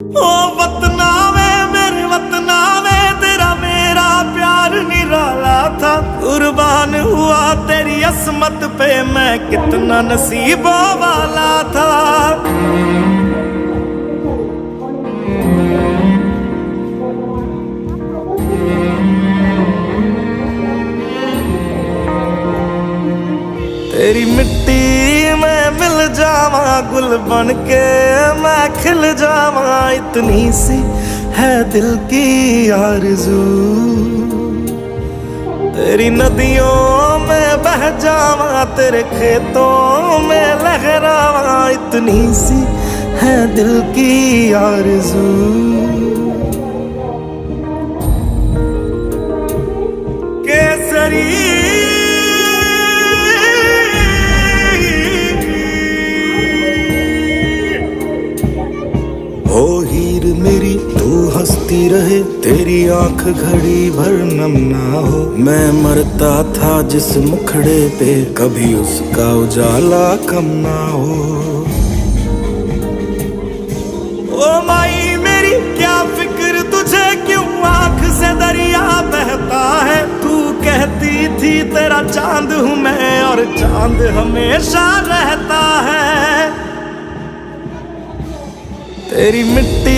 ओ वतना वे मेरे वतना वे तेरा मेरा प्यार निराला था। कुर्बान हुआ तेरी असमत पे मैं कितना नसीबों वाला था। तेरी मिट्टी में मिल जावा गुल बन के मैं खिल जावा, इतनी सी है दिल की आरज़ू। तेरी नदियों में बह जावा तेरे खेतों में लहरावा, इतनी सी है दिल की आरज़ू। केसरी ओ हीर मेरी तू हंसती रहे, तेरी आंख घड़ी भर नम ना हो। मैं मरता था जिस मुखड़े पे कभी उसका उजाला कम ना हो। ओ माई मेरी क्या फिक्र तुझे, क्यों आंख से दरिया बहता है। तू कहती थी तेरा चांद हूं मैं और चांद हमेशा रहता है। तेरी मिट्टी